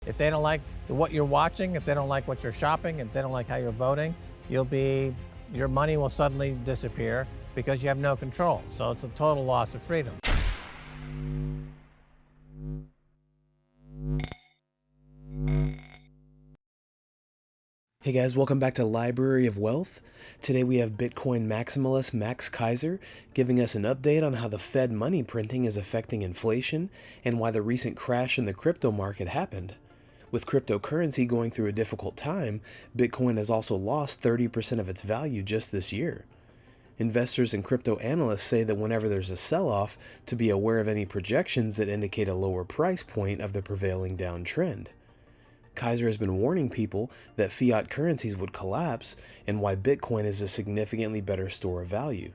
If they don't like what you're watching, if they don't like what you're shopping, if they don't like how you're voting, your money will suddenly disappear because you have no control. So it's a total loss of freedom. Hey guys, welcome back to Library of Wealth. Today we have Bitcoin maximalist Max Keiser giving us an update on how the Fed money printing is affecting inflation and why the recent crash in the crypto market happened. With cryptocurrency going through a difficult time, Bitcoin has also lost 30% of its value just this year. Investors and crypto analysts say that whenever there's a sell-off, to be aware of any projections that indicate a lower price point of the prevailing downtrend. Keiser has been warning people that fiat currencies would collapse and why Bitcoin is a significantly better store of value.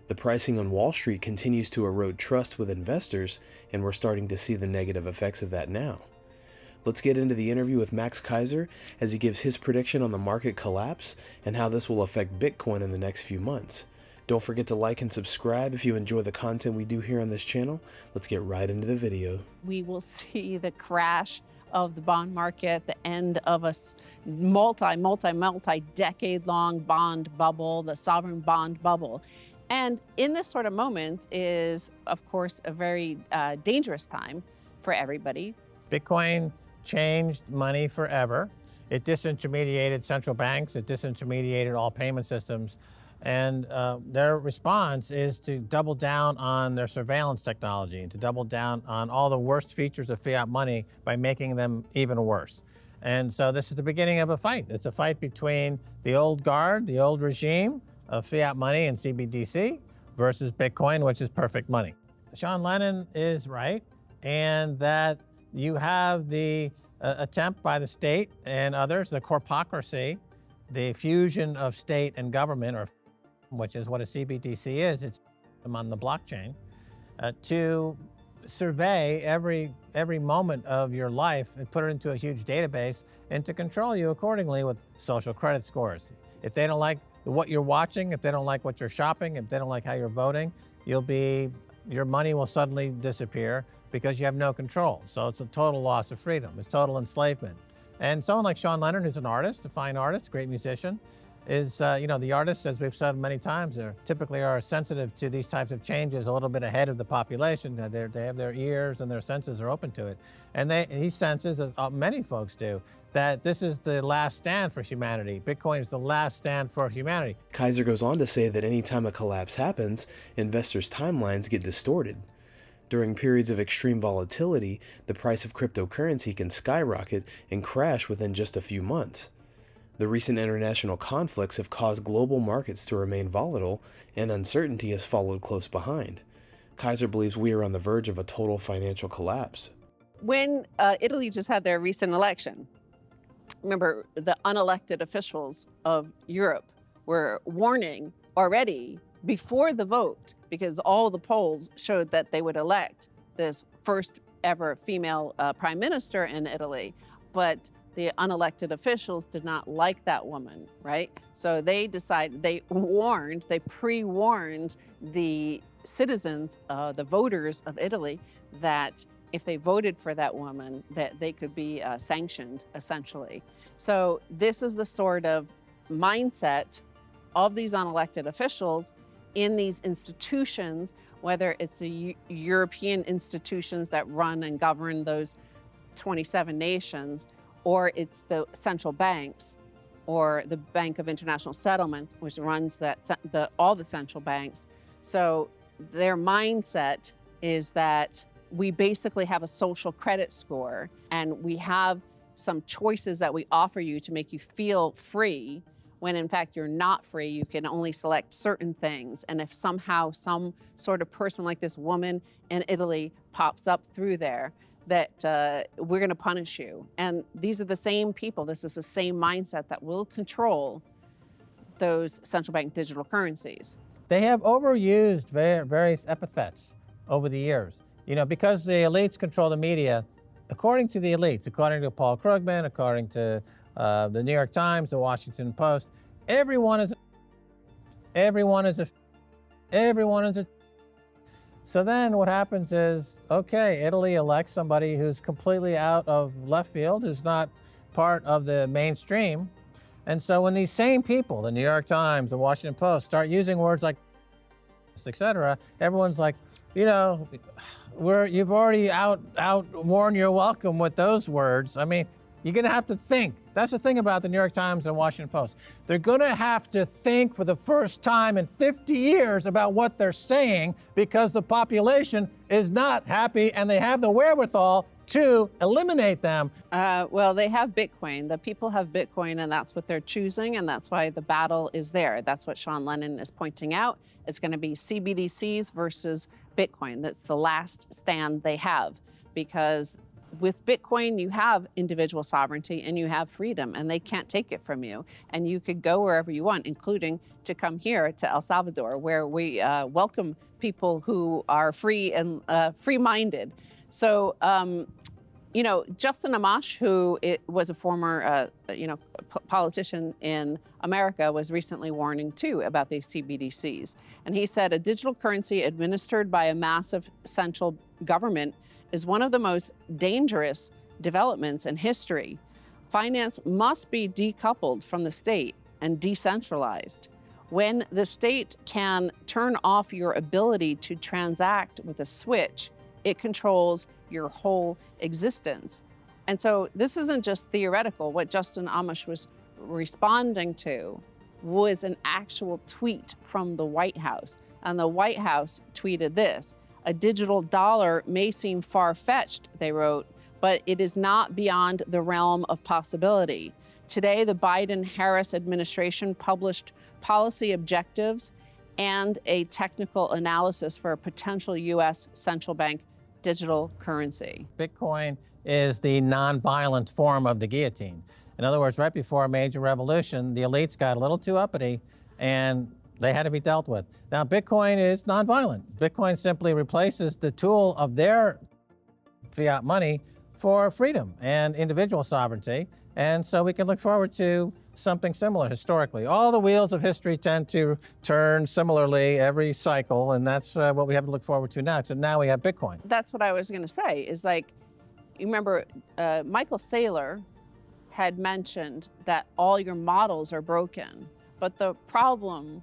The pricing on Wall Street continues to erode trust with investors, and we're starting to see the negative effects of that now. Let's get into the interview with Max Keiser as he gives his prediction on the market collapse and how this will affect Bitcoin in the next few months. Don't forget to like and subscribe if you enjoy the content we do here on this channel. Let's get right into the video. We will see the crash of the bond market, the end of a multi-decade-long bond bubble, the sovereign bond bubble. And in this sort of moment is, of course, a very dangerous time for everybody. Bitcoin changed money forever. It disintermediated central banks. It disintermediated all payment systems. And their response is to double down on their surveillance technology and to double down on all the worst features of fiat money by making them even worse. And so this is the beginning of a fight. It's a fight between the old guard, the old regime of fiat money and CBDC versus Bitcoin, which is perfect money. Sean Lennon is right, and that you have the attempt by the state and others, the corpocracy, the fusion of state and government, or which is what a CBDC is, it's on the blockchain, to survey every moment of your life and put it into a huge database and to control you accordingly with social credit scores. If they don't like what you're watching, if they don't like what you're shopping, if they don't like how you're voting, your money will suddenly disappear because you have no control. So it's a total loss of freedom. It's total enslavement. And someone like Sean Lennon, who's an artist, a fine artist, great musician, is, the artists, as we've said many times, typically are sensitive to these types of changes a little bit ahead of the population. They have their ears and their senses are open to it. And he senses, as many folks do, that this is the last stand for humanity. Bitcoin is the last stand for humanity. Keiser goes on to say that anytime a collapse happens, investors' timelines get distorted. During periods of extreme volatility, the price of cryptocurrency can skyrocket and crash within just a few months. The recent international conflicts have caused global markets to remain volatile, and uncertainty has followed close behind. Keiser believes we are on the verge of a total financial collapse. When Italy just had their recent election, remember, the unelected officials of Europe were warning already before the vote, because all the polls showed that they would elect this first ever female prime minister in Italy. But the unelected officials did not like that woman, right? So they decided, they pre-warned the citizens, the voters of Italy, that if they voted for that woman, that they could be sanctioned, essentially. So this is the sort of mindset of these unelected officials in these institutions, whether it's the European institutions that run and govern those 27 nations, or it's the central banks, or the Bank of International Settlements, which runs all the central banks. So their mindset is that we basically have a social credit score, and we have some choices that we offer you to make you feel free, when in fact you're not free. You can only select certain things. And if somehow some sort of person like this woman in Italy pops up through there, that we're going to punish you. And these are the same people, this is the same mindset that will control those central bank digital currencies. They have overused various epithets over the years. Because the elites control the media, according to the elites, according to Paul Krugman, according to the New York Times, the Washington Post, everyone is a So then what happens is, okay, Italy elects somebody who's completely out of left field, who's not part of the mainstream. And so when these same people, the New York Times, the Washington Post, start using words like etc., everyone's like, you know, you've already outworn your welcome with those words. I mean, you're going to have to think. That's the thing about the New York Times and Washington Post. They're going to have to think for the first time in 50 years about what they're saying, because the population is not happy and they have the wherewithal to eliminate them. Well, they have Bitcoin. The people have Bitcoin, and that's what they're choosing, and that's why the battle is there. That's what Sean Lennon is pointing out. It's going to be CBDCs versus Bitcoin. That's the last stand they have, because with Bitcoin, you have individual sovereignty and you have freedom, and they can't take it from you. And you could go wherever you want, including to come here to El Salvador, where we welcome people who are free and free-minded. So, you know, Justin Amash, who was a former, politician in America, was recently warning too about these CBDCs. And he said a digital currency administered by a massive central government is one of the most dangerous developments in history. Finance must be decoupled from the state and decentralized. When the state can turn off your ability to transact with a switch, it controls your whole existence. And so this isn't just theoretical. What Justin Amash was responding to was an actual tweet from the White House. And the White House tweeted this: "A digital dollar may seem far-fetched," they wrote, "but it is not beyond the realm of possibility." Today, the Biden-Harris administration published policy objectives and a technical analysis for a potential U.S. central bank digital currency. Bitcoin is the nonviolent form of the guillotine. In other words, right before a major revolution, the elites got a little too uppity and they had to be dealt with. Now, Bitcoin is nonviolent. Bitcoin simply replaces the tool of their fiat money for freedom and individual sovereignty. And so we can look forward to something similar historically. All the wheels of history tend to turn similarly every cycle, and that's what we have to look forward to now. So now we have Bitcoin. That's what I was going to say, is like, you remember Michael Saylor had mentioned that all your models are broken. But the problem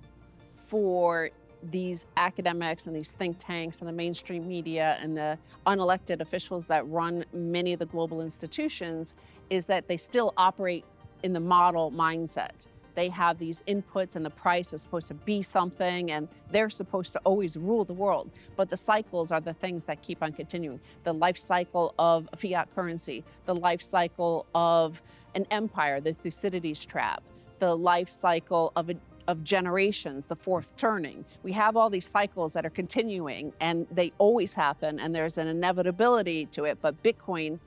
for these academics and these think tanks and the mainstream media and the unelected officials that run many of the global institutions is that they still operate in the model mindset. They have these inputs, and the price is supposed to be something, and they're supposed to always rule the world. But the cycles are the things that keep on continuing. The life cycle of fiat currency, the life cycle of an empire, the Thucydides trap, the life cycle of generations, the fourth turning. We have all these cycles that are continuing, and they always happen, and there's an inevitability to it. But Bitcoin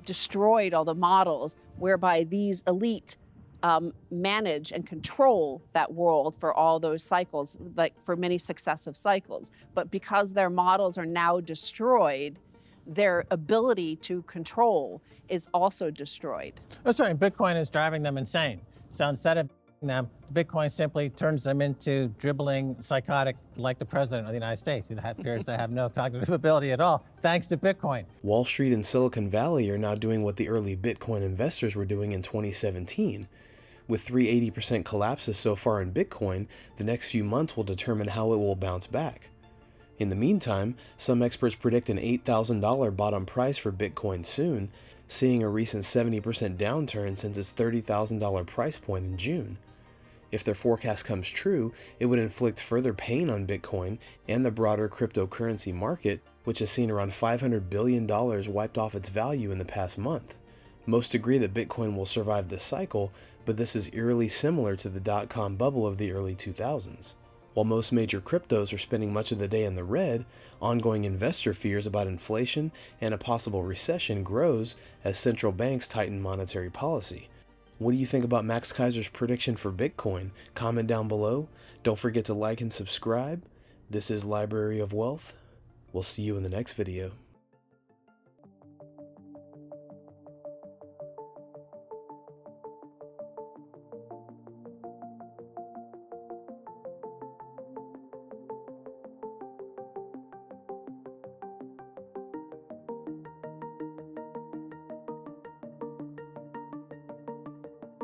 destroyed all the models whereby these elite manage and control that world for all those cycles, like for many successive cycles. But because their models are now destroyed, their ability to control is also destroyed. That's right. Bitcoin is driving them insane. So instead of them, Bitcoin simply turns them into dribbling psychotic, like the president of the United States, who appears to have no cognitive ability at all, thanks to Bitcoin. Wall Street and Silicon Valley are now doing what the early Bitcoin investors were doing in 2017. With 380% collapses so far in Bitcoin, the next few months will determine how it will bounce back. In the meantime, some experts predict an $8,000 bottom price for Bitcoin soon, seeing a recent 70% downturn since its $30,000 price point in June. If their forecast comes true, it would inflict further pain on Bitcoin and the broader cryptocurrency market, which has seen around $500 billion wiped off its value in the past month. Most agree that Bitcoin will survive this cycle, but this is eerily similar to the dot-com bubble of the early 2000s. While most major cryptos are spending much of the day in the red, ongoing investor fears about inflation and a possible recession grows as central banks tighten monetary policy. What do you think about Max Keiser's prediction for Bitcoin? Comment down below. Don't forget to like and subscribe. This is Library of Wealth. We'll see you in the next video.